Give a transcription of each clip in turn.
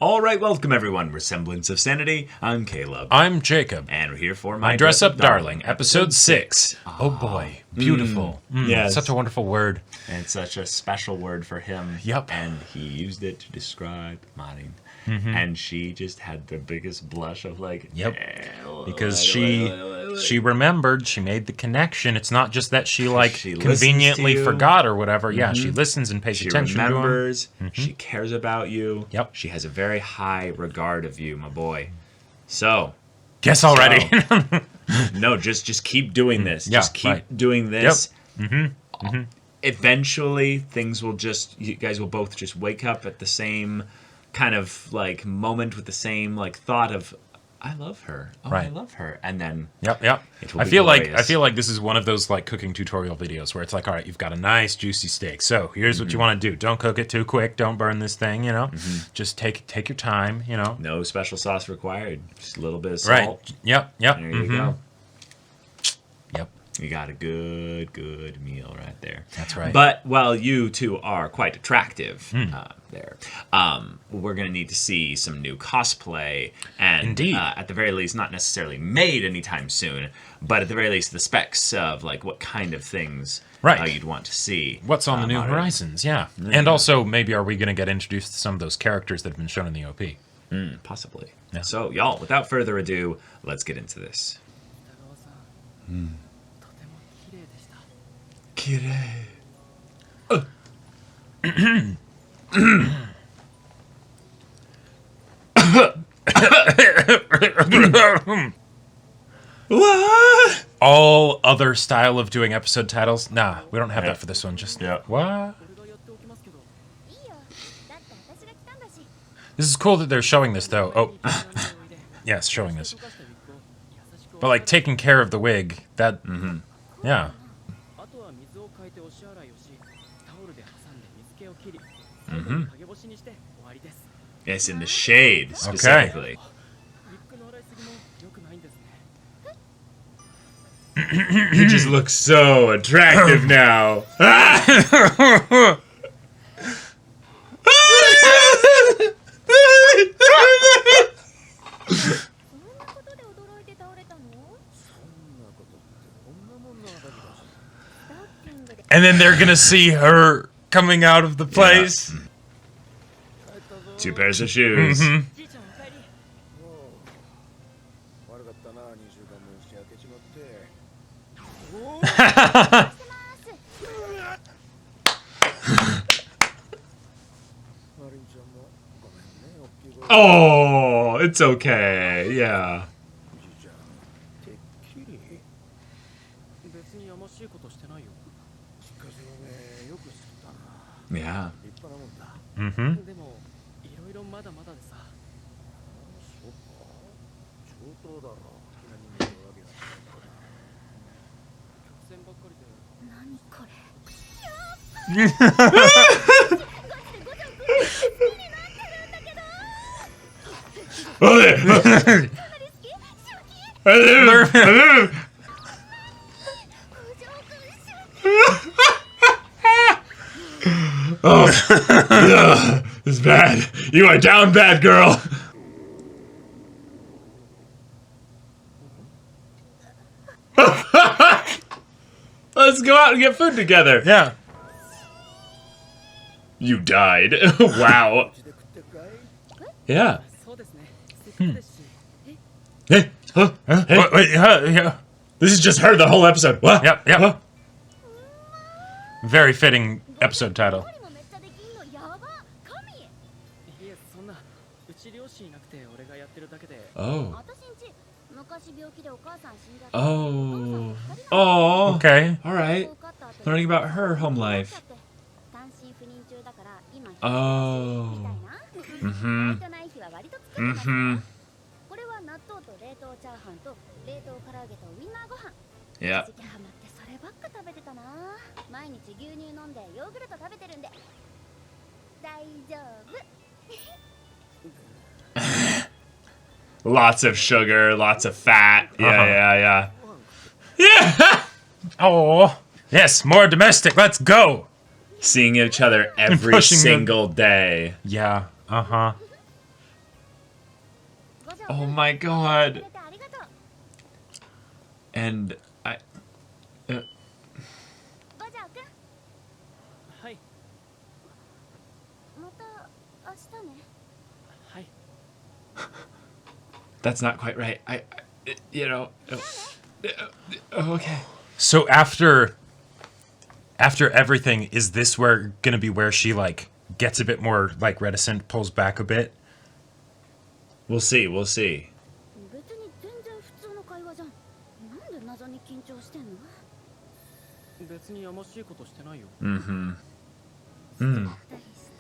All right, welcome everyone. We're Semblance of Sanity. I'm Caleb. I'm Jacob. And we're here for My Dress Up Darling, episode 6. Oh boy, beautiful. Yes. Such a wonderful word. And it's such a special word for him. Yep. And he used it to describe Marin. And she just had the biggest blush of like... Yep. Because she remembered, she made the connection. It's not just that she conveniently forgot or whatever. Yeah, she listens and pays attention to him. She remembers. She cares about you. Yep. She has a very high regard of you, my boy. So... Guess already. No, just keep doing this. Yeah, just keep doing this. Yep. Eventually, things will you guys will both just wake up at the same kind of like moment with the same like thought of, I love her. Oh, right. I love her. And then Yep. I feel like this is one of those like cooking tutorial videos where it's like, all right, you've got a nice juicy steak. So here's what you want to do. Don't cook it too quick. Don't burn this thing, you know. Just take your time, you know. No special sauce required. Just a little bit of right. salt. Yep. There you go. Yep. You got a good meal right there. That's right. But while you two are quite attractive there, we're going to need to see some new cosplay. And Indeed. At the very least, not necessarily made anytime soon, but at the very least, the specs of like what kind of things you'd want to see. What's on the New Horizons, yeah. And also, maybe are we going to get introduced to some of those characters that have been shown in the OP? Possibly. Yeah. So, y'all, without further ado, let's get into this. Kirei. What? All other style of doing episode titles? Nah, we don't have that for this one. Just what? This is cool that they're showing this, though. Oh, yes, showing this. But like taking care of the wig, that, yeah. Yes, in the shade specifically. He just looks so attractive now. And then they're gonna see her coming out of the place. Yeah. 2 pairs of shoes. Oh, it's okay. Yeah. Yeah. Oh, this is bad. You are down bad, girl. Let's go out and get food together. Yeah. You died. Wow. Yeah. Hey. Huh? Hey. Wait, yeah. This is just her the whole episode. What? Yep. Huh? Very fitting episode title. Oh. Oh. Oh. Okay. All right. Learning about her home life. Oh. Yeah. Lots of sugar, lots of fat. Yeah. Yeah. Oh. Yes, more domestic. Let's go. Seeing each other every single day. Yeah. Oh my god. And I... That's not quite right. You know... okay. So after everything, is this gonna be where she, like, gets a bit more, like, reticent, pulls back a bit? We'll see, we'll see. Mm-hmm.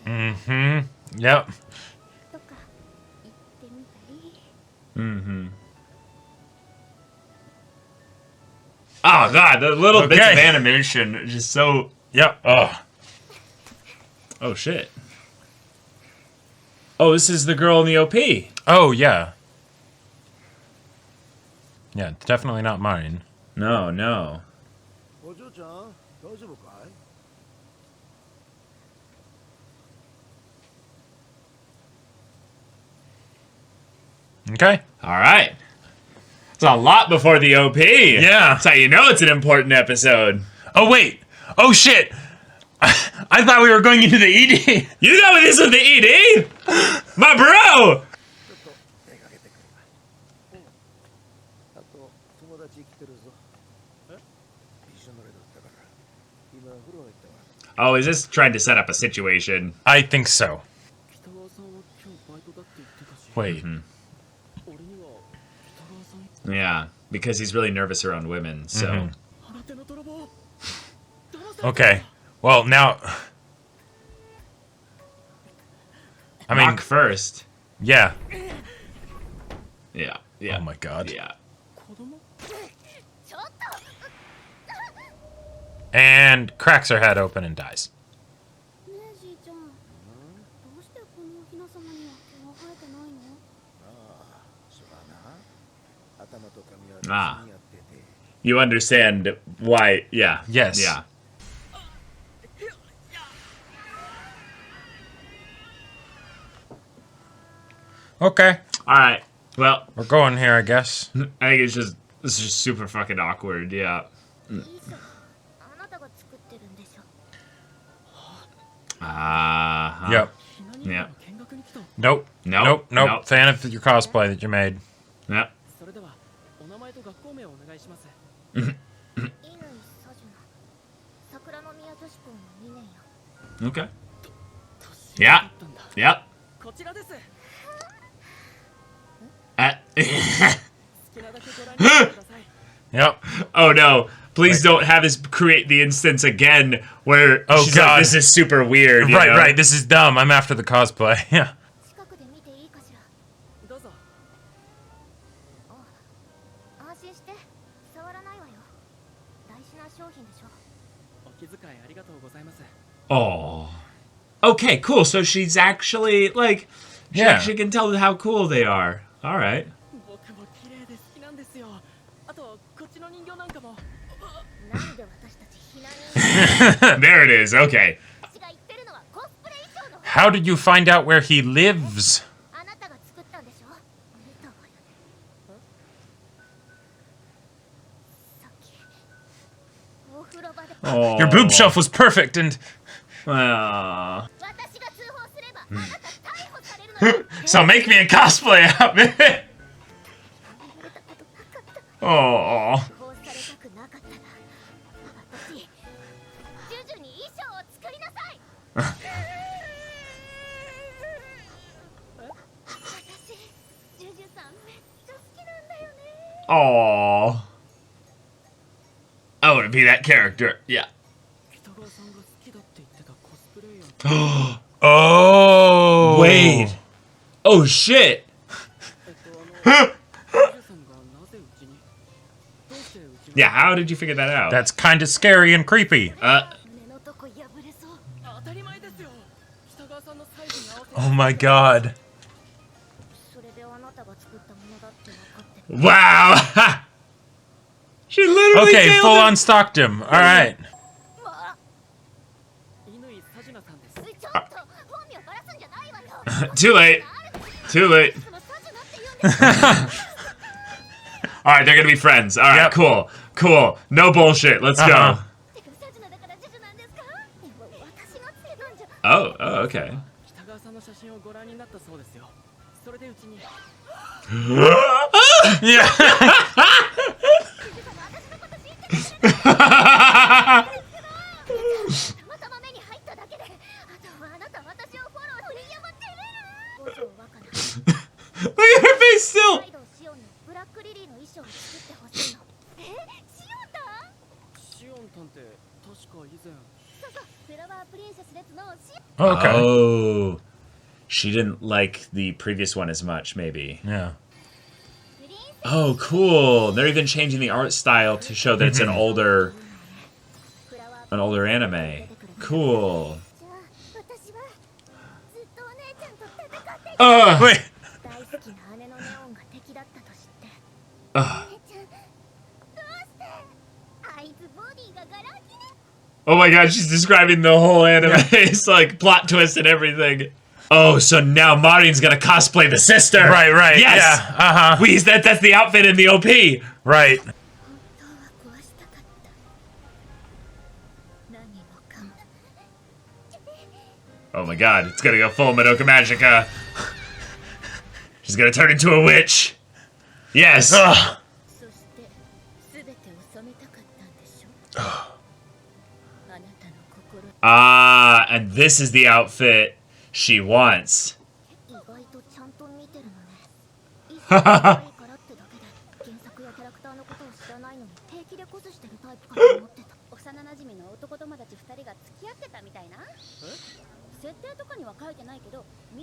Mm-hmm. Yep. Mm-hmm. Oh god, the little bits of animation are just so... Yep. Oh. Oh shit. Oh, this is the girl in the OP. Oh, yeah. Yeah, it's definitely not mine. No, no. Okay. Alright. It's a lot before the OP. Yeah. That's how you know it's an important episode. Oh, wait. Oh, shit. I thought we were going into the ED. You know this was the ED? My bro! Oh, is this trying to set up a situation? I think so. Wait. Mm-hmm. Yeah, because he's really nervous around women, so... Mm-hmm. Okay. Well, now... I mean... Mock first. Yeah. Yeah, yeah. Oh my god. Yeah. And cracks her head open and dies. Ah. You understand why, yeah. Yes. Yeah. Okay. Alright, well, We're going here, I guess. I think this is just super fucking awkward, yeah. Yep. Yeah. Nope. Nope. Nope. Fan of your cosplay that you made. Yep. Okay. Yeah. Yep. Yep. Oh no. Please don't have us create the instance again where she's God. like, this is super weird. Right, you know? right. This is dumb. I'm after the cosplay. Yeah. Oh. Okay, cool. So she's actually, like, she actually can tell how cool they are. Alright. There it is. Okay. How did you find out where he lives? Oh. Your boob shelf was perfect and... So make me a cosplay outfit. Oh. Oh. I want to be that character. Yeah. Oh. Wait. Oh shit. Yeah, how did you figure that out? That's kind of scary and creepy. Oh my god. Wow. She literally Okay, nailed full it. on stalked him. All right. Too late. Too late. All right, they're gonna be friends. All right, cool, cool. No bullshit. Let's go. Oh, okay. Yeah. Look at her face still. Okay. Oh, she didn't like the previous one as much, maybe. Yeah. Oh, cool. They're even changing the art style to show that it's an older anime. Cool. Wait. Oh my god, she's describing the whole anime. It's like plot twist and everything. Oh, so now Marin's gonna cosplay the sister. Right. Yes. Yeah. That's the outfit in the OP. Right. Oh my god, it's gonna go full Madoka Magica. She's gonna turn into a witch. Yes. And this is the outfit she wants.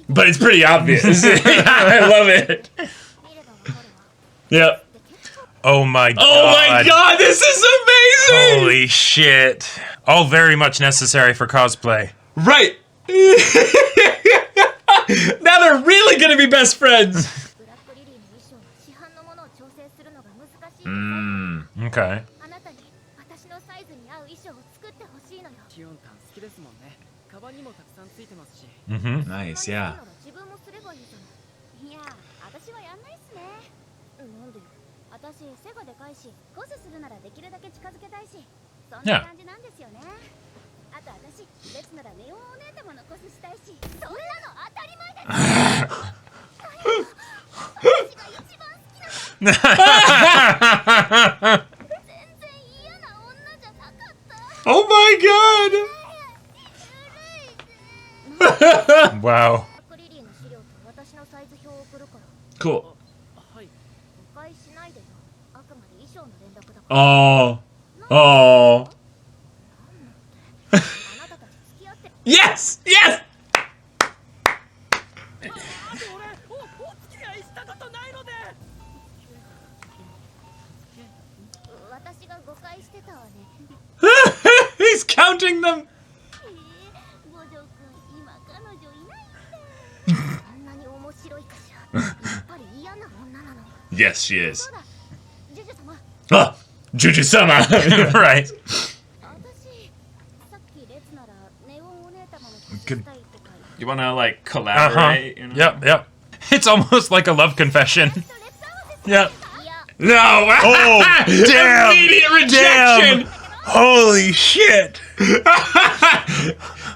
But it's pretty obvious. I love it. Yep. Oh my god. Oh my god, this is amazing! Holy shit. All very much necessary for cosplay. Right. Now they're really gonna be best friends. Okay. Nice, yeah. Yeah. Oh my god! Wow. Cool. Oh. Oh. Yes! Yes! He's counting them! Yes, she is. Oh, Juju-sama! Right. Good. You wanna, like, collaborate? You know? Yep. It's almost like a love confession. Yep. No! Oh, damn! Immediate rejection! Damn. Holy shit!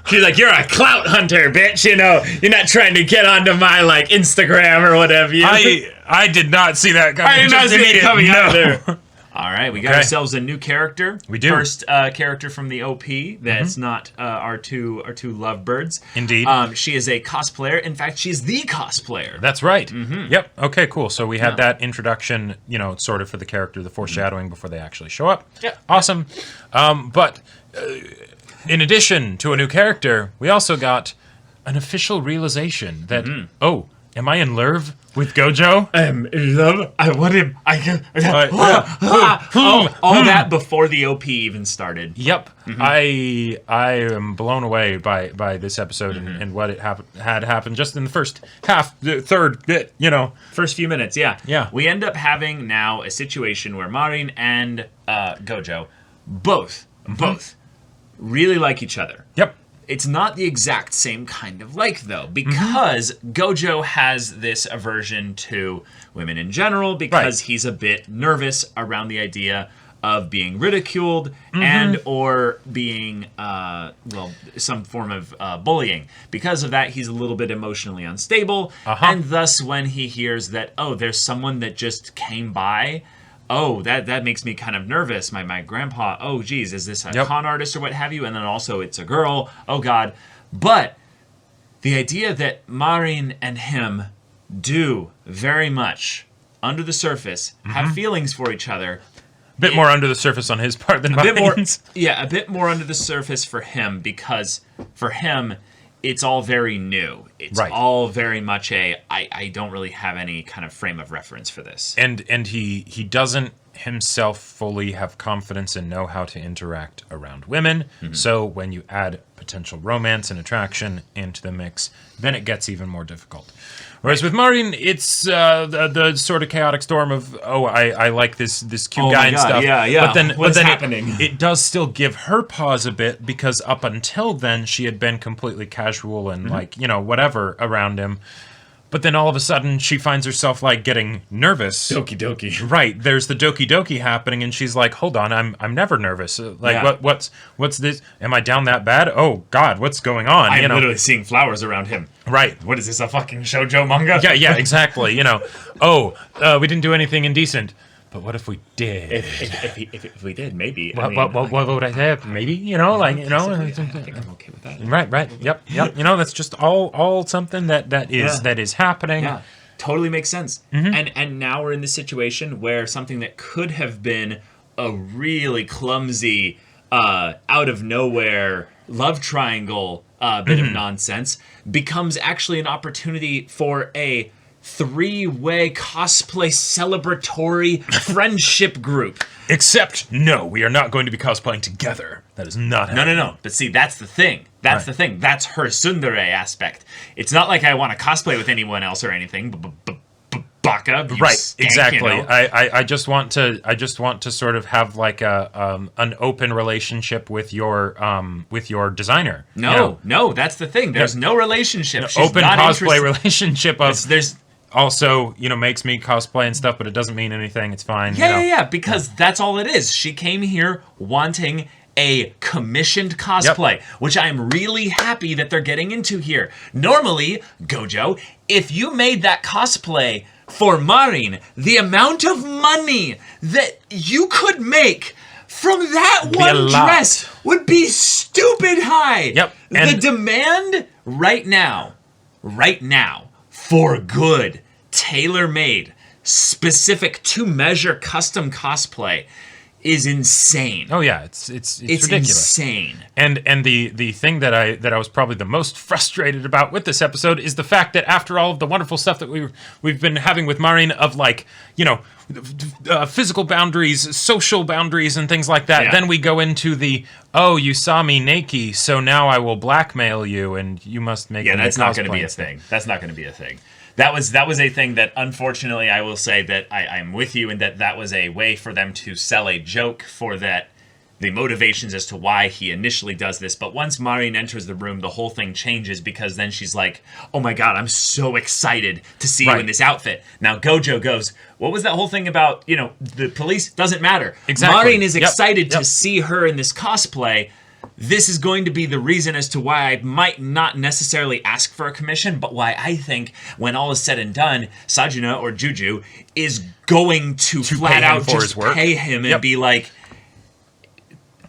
She's like, you're a clout hunter, bitch. You know, you're not trying to get onto my, like, Instagram or whatever. You know? I did not see that coming. I did not see it coming either. All right, we got Okay. ourselves a new character. We do. First character from the OP that's not our two lovebirds. Indeed. She is a cosplayer. In fact, she is the cosplayer. That's right. Yep. Okay, cool. So we had that introduction, you know, sort of for the character, the foreshadowing before they actually show up. Yeah. Awesome. But in addition to a new character, we also got an official realization that, oh, am I in love with Gojo? I am in love. I want him. I can. All that before the OP even started. Yep. I am blown away by this episode and what had happened just in the first half, the third bit, you know. First few minutes, yeah. Yeah. We end up having now a situation where Marin and Gojo both really like each other. Yep. it's not the exact same kind of like, though, because Gojo has this aversion to women in general because he's a bit nervous around the idea of being ridiculed and or being, some form of bullying. Because of that, he's a little bit emotionally unstable, and thus when he hears that, oh, there's someone that just came by, oh, that makes me kind of nervous. My grandpa, oh, geez, is this a con artist or what have you? And then also it's a girl, oh, God. But the idea that Marin and him do very much, under the surface, have feelings for each other. A bit more under the surface on his part than mine. A bit more under the surface for him, because for him, it's all very new. It's all very much I don't really have any kind of frame of reference for this. And he doesn't himself fully have confidence and know how to interact around women. So when you add potential romance and attraction into the mix, then it gets even more difficult. Whereas with Marin, it's the sort of chaotic storm of, oh, I like this cute guy and stuff. Yeah. But then, What's happening? It does still give her pause a bit, because up until then, she had been completely casual and whatever around him. But then all of a sudden, she finds herself like getting nervous. Doki doki. Right, there's the doki doki happening, and she's like, "Hold on, I'm never nervous. What's this? Am I down that bad? Oh God, what's going on? I'm literally seeing flowers around him. Right. What is this, a fucking shoujo manga? Yeah, exactly. We didn't do anything indecent. But what if we did? If we did, maybe. What would I say? Maybe, I think I'm okay with that. Right. Yep. That's just all something that is happening. Yeah, totally makes sense. And now we're in this situation where something that could have been a really clumsy, out of nowhere love triangle bit of nonsense becomes actually an opportunity for a three-way cosplay celebratory friendship group. Except, no, we are not going to be cosplaying together. That is not happening. No. But see, that's the thing. That's the thing. That's her tsundere aspect. It's not like I want to cosplay with anyone else or anything. Baka, right? Skank, Exactly. I just want to sort of have like an open relationship with your designer. No, that's the thing. There's no relationship. She's open not cosplay relationship of there's also, makes me cosplay and stuff, but it doesn't mean anything. It's fine. Yeah, because that's all it is. She came here wanting a commissioned cosplay, which I'm really happy that they're getting into here. Normally, Gojo, if you made that cosplay for Marin, the amount of money that you could make from that one dress would be stupid high. Yep. The demand right now, for good, tailor-made, specific to measure custom cosplay is insane. Oh yeah, it's ridiculous. Insane. And the thing that I was probably the most frustrated about with this episode is the fact that after all of the wonderful stuff that we've been having with Marin of physical boundaries, social boundaries, and things like that, then we go into you saw me naked, so now I will blackmail you, and you must make me that's not going to be a thing. That's not going to be a thing. That was a thing that, unfortunately, I will say that I'm with you in that was a way for them to sell a joke for that, the motivations as to why he initially does this. But once Marin enters the room, the whole thing changes, because then she's like, oh my God, I'm so excited to see you in this outfit. Now Gojo goes, what was that whole thing about, the police? Doesn't matter. Exactly. Marin is excited to see her in this cosplay. This is going to be the reason as to why I might not necessarily ask for a commission, but why I think when all is said and done, Sajuna or Juju is going to flat out just pay him and be like,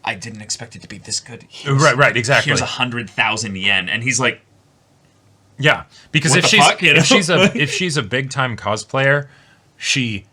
I didn't expect it to be this good. Right, exactly. Here's 100,000 yen. And he's like, yeah, because if she's a big time cosplayer, she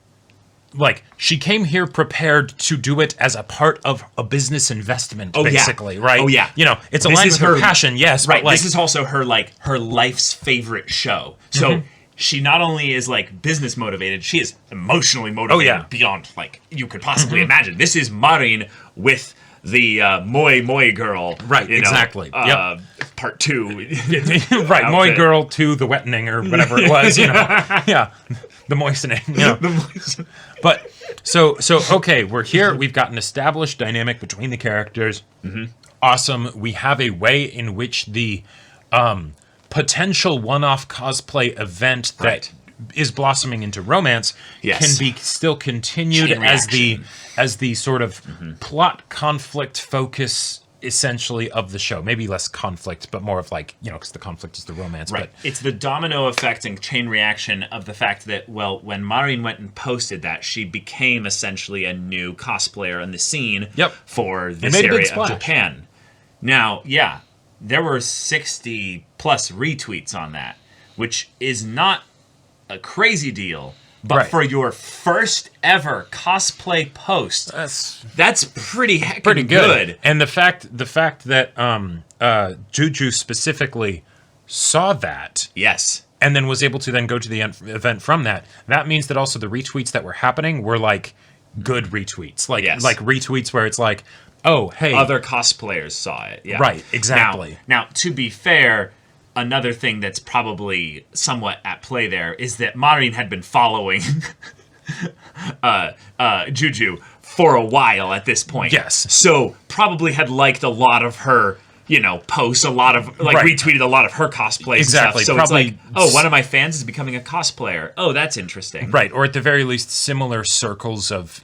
came here prepared to do it as a part of a business investment, basically, right? Oh, yeah. It's aligned with her passion, yes. Right, but this is also her life's favorite show. So she not only is, business motivated, she is emotionally motivated beyond, you could possibly imagine. This is Marin with the Moi girl. Right, exactly. Part 2. Right, Moi girl to the wettening or whatever it was, Yeah, the moistening. But, so okay, we're here. We've got an established dynamic between the characters. awesome. We have a way in which the potential one-off cosplay event that is blossoming into romance can be still continued as the sort of plot conflict focus essentially of the show. Maybe less conflict, but more of like, because the conflict is the romance. Right. But it's the domino effect and chain reaction of the fact that, well, when Marin went and posted that, she became essentially a new cosplayer in the scene for this area of Japan. Now, there were 60 plus retweets on that, which is not a crazy deal. But for your first ever cosplay post, that's pretty good. And the fact that Juju specifically saw that, and then was able to then go to the event from that means that also the retweets that were happening were like good retweets, like retweets where it's like, oh, hey, other cosplayers saw it. Yeah. Right, exactly. Now, to be fair, another thing that's probably somewhat at play there is that Marin had been following Juju for a while at this point. Yes. So probably had liked a lot of her, posts, a lot of, retweeted a lot of her cosplays exactly. and stuff. So probably, it's like, oh, one of my fans is becoming a cosplayer. Oh, that's interesting. Right, or at the very least, similar circles of,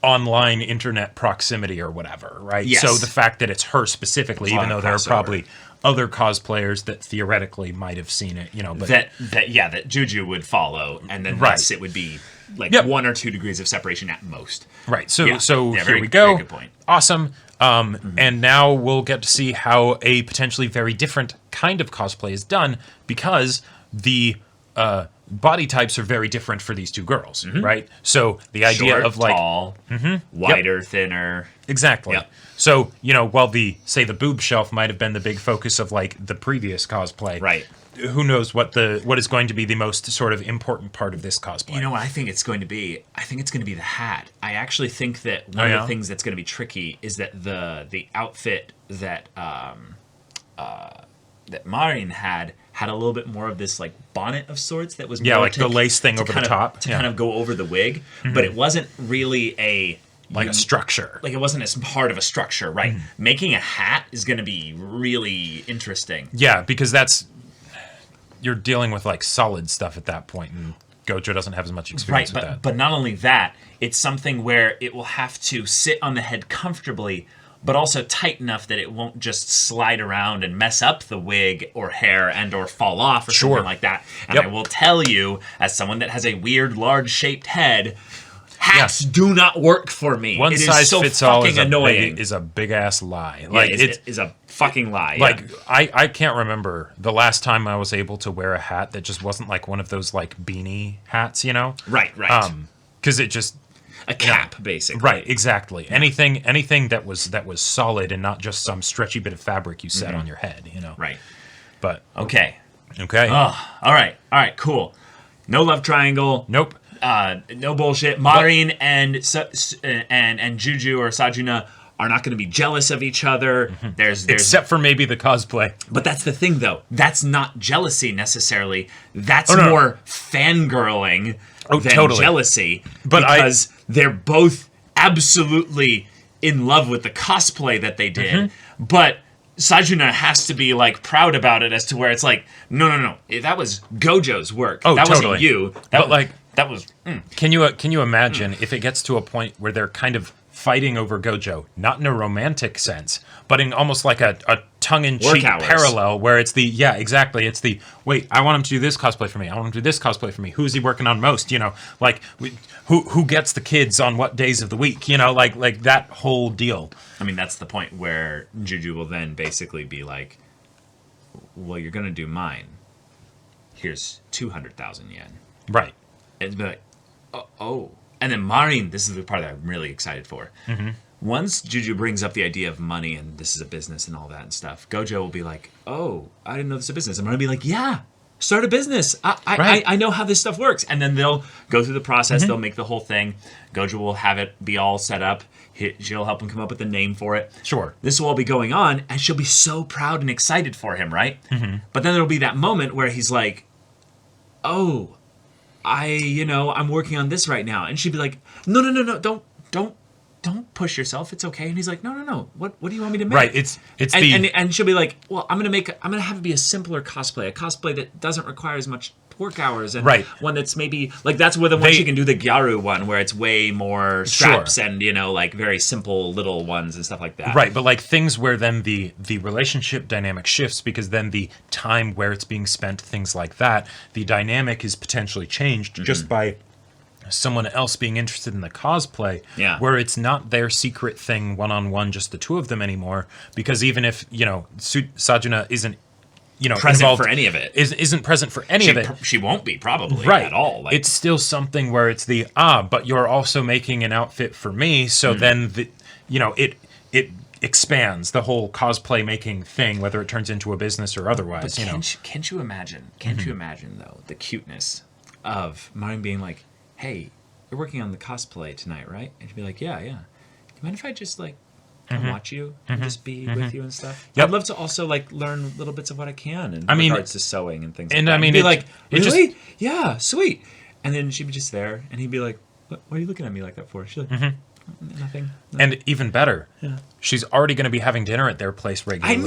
online internet proximity or whatever, right? Yes. So the fact that it's her specifically, even though there are probably other cosplayers that theoretically might have seen it, but that Juju would follow, and then it would be like 1 or 2 degrees of separation at most. Right. So here we go. Very good point. Awesome. And now we'll get to see how a potentially very different kind of cosplay is done, because the body types are very different for these two girls, right? So the idea of like tall, wider, thinner. Exactly. Yep. So, while the boob shelf might have been the big focus of like the previous cosplay, right? Who knows what is going to be the most sort of important part of this cosplay? You know what I think it's going to be? I think it's going to be the hat. I actually think that one of the things that's going to be tricky is that the outfit that that Marin had a little bit more of this like bonnet of sorts that was more like the lace thing over the top to kind of go over the wig, but it wasn't really a structure. Like it wasn't as part of a structure, right? Making a hat is going to be really interesting. Yeah, because you're dealing with like solid stuff at that point, and Gojo doesn't have as much experience with that. But not only that, it's something where it will have to sit on the head comfortably, but also tight enough that it won't just slide around and mess up the wig or hair and or fall off or something like that. And I will tell you, as someone that has a weird, large-shaped head, hats do not work for me. One it size is so fits all fucking annoying. Is a big-ass lie. Like it is a fucking lie. Like, I can't remember the last time I was able to wear a hat that just wasn't like one of those like beanie hats, Right. Because it just... A cap, basically. Right, exactly. Yeah. Anything that was solid and not just some stretchy bit of fabric you set on your head, Right. But okay. Oh, all right, cool. No love triangle. Nope. No bullshit. Marin and Juju or Sajuna are not going to be jealous of each other. There's except for maybe the cosplay. But that's the thing, though. That's not jealousy necessarily. That's more fangirling than jealousy. Because they're both absolutely in love with the cosplay that they did. But Sajuna has to be like proud about it, as to where it's like, no. That was Gojo's work. That wasn't you. That was. Can you imagine if it gets to a point where they're kind of fighting over Gojo, not in a romantic sense, but in almost like a tongue-in-cheek parallel, where it's it's the, wait, I want him to do this cosplay for me, I want him to do this cosplay for me, who's he working on most, who gets the kids on what days of the week, like that whole deal. I mean, that's the point where Juju will then basically be like, well, you're going to do mine. Here's 200,000 yen. Right. And be like, oh. And then Marin, this is the part that I'm really excited for. Once Juju brings up the idea of money and this is a business and all that and stuff, Gojo will be like, oh, I didn't know this is a business. I'm going to be like, yeah, start a business. I know how this stuff works. And then they'll go through the process. They'll make the whole thing. Gojo will have it be all set up. She'll help him come up with a name for it. Sure. This will all be going on, and she'll be so proud and excited for him, right? But then there'll be that moment where he's like, oh, I'm working on this right now. And she'd be like, no, don't push yourself. It's okay. And he's like, no. What do you want me to make? Right. And she'll be like, well, I'm gonna have it be a simpler cosplay, a cosplay that doesn't require as much work hours, and one that's maybe like that's where the one she can do the Gyaru one where it's way more straps and like very simple little ones and stuff like that. Right, but like things where then the relationship dynamic shifts because then the time where it's being spent, things like that, the dynamic is potentially changed just by someone else being interested in the cosplay, where it's not their secret thing one-on-one, just the two of them anymore, because even if Sajuna isn't present for any of it, isn't present for any of it, she won't be probably at all. It's still something where it's but you're also making an outfit for me, so then it expands the whole cosplay making thing, whether it turns into a business or otherwise. But can't you imagine? Can't you imagine though the cuteness of Marin being like, "Hey, you're working on the cosplay tonight, right?" And she'd be like, "Yeah. Do you mind if I just like come watch you and just be with you and stuff?" Yep. I'd love to also like learn little bits of what I can in regards to sewing and things like that. I mean, he'd be like, "Really? Yeah, sweet." And then she'd be just there, and he'd be like, "What are you looking at me like that for?" She's like, "Nothing." And even better, she's already going to be having dinner at their place regularly.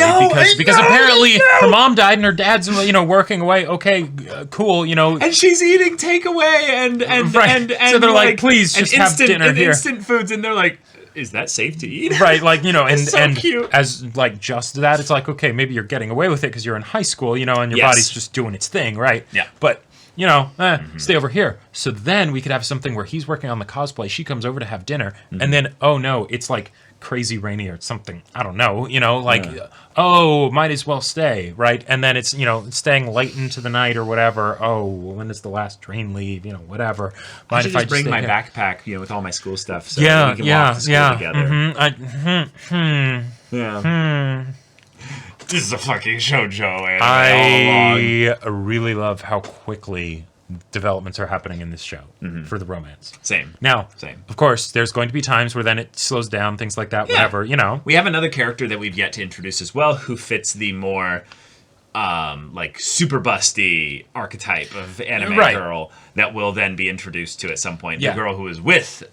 Because apparently her mom died and her dad's working away. Okay, cool. And she's eating takeaway and so they're like, please just have dinner here. Instant foods, and they're like, is that safe to eat? Right, and so cute. As just that, it's like, okay, maybe you're getting away with it because you're in high school, and your body's just doing its thing, right? Yeah. But stay over here. So then we could have something where he's working on the cosplay, she comes over to have dinner, and then, oh no, it's like crazy rainy or something. I don't know, might as well stay, right? And then it's, it's staying late into the night or whatever. Oh, when does the last train leave? Whatever. I should just bring my backpack, with all my school stuff. So we can walk to school together. This is a fucking shoujo anime I really love how quickly developments are happening in this show for the romance. Same. Now, of course, there's going to be times where then it slows down, things like that, whatever, We have another character that we've yet to introduce as well, who fits the more, super busty archetype of anime girl that will then be introduced to at some point. The girl who is with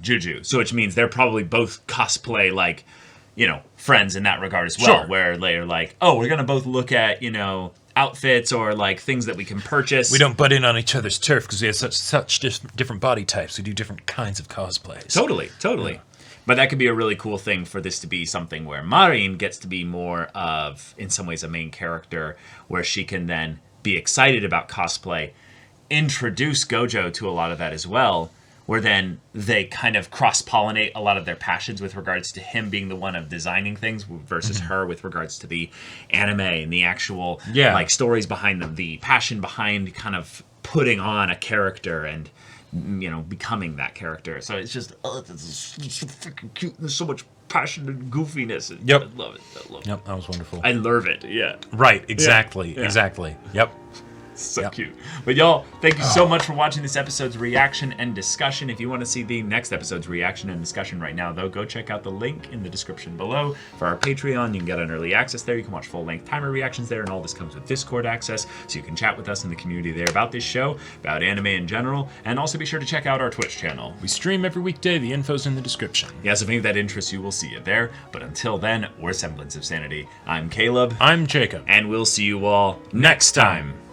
Juju. So which means they're probably both cosplay, friends in that regard as well, where they're like, oh, we're going to both look at, outfits or things that we can purchase. We don't butt in on each other's turf because we have such different body types. We do different kinds of cosplays. Totally. Yeah. But that could be a really cool thing for this to be something where Marin gets to be more of, in some ways, a main character, where she can then be excited about cosplay, introduce Gojo to a lot of that as well, where then they kind of cross-pollinate a lot of their passions with regards to him being the one of designing things versus her with regards to the anime and the actual stories behind them, the passion behind kind of putting on a character and becoming that character. So it's just this is so freaking cute. There's so much passion and goofiness. And I love it. Yep, that was wonderful. I love it. Yeah. Right. Exactly. Yeah. Exactly. Yep. So cute. But y'all, thank you so much for watching this episode's reaction and discussion. If you want to see the next episode's reaction and discussion right now, though, go check out the link in the description below for our Patreon. You can get an early access there. You can watch full-length timer reactions there, and all this comes with Discord access, so you can chat with us in the community there about this show, about anime in general, and also be sure to check out our Twitch channel. We stream every weekday. The info's in the description. Yeah, so if any of that interests you, we'll see you there. But until then, we're Semblance of Sanity. I'm Caleb. I'm Jacob. And we'll see you all next time.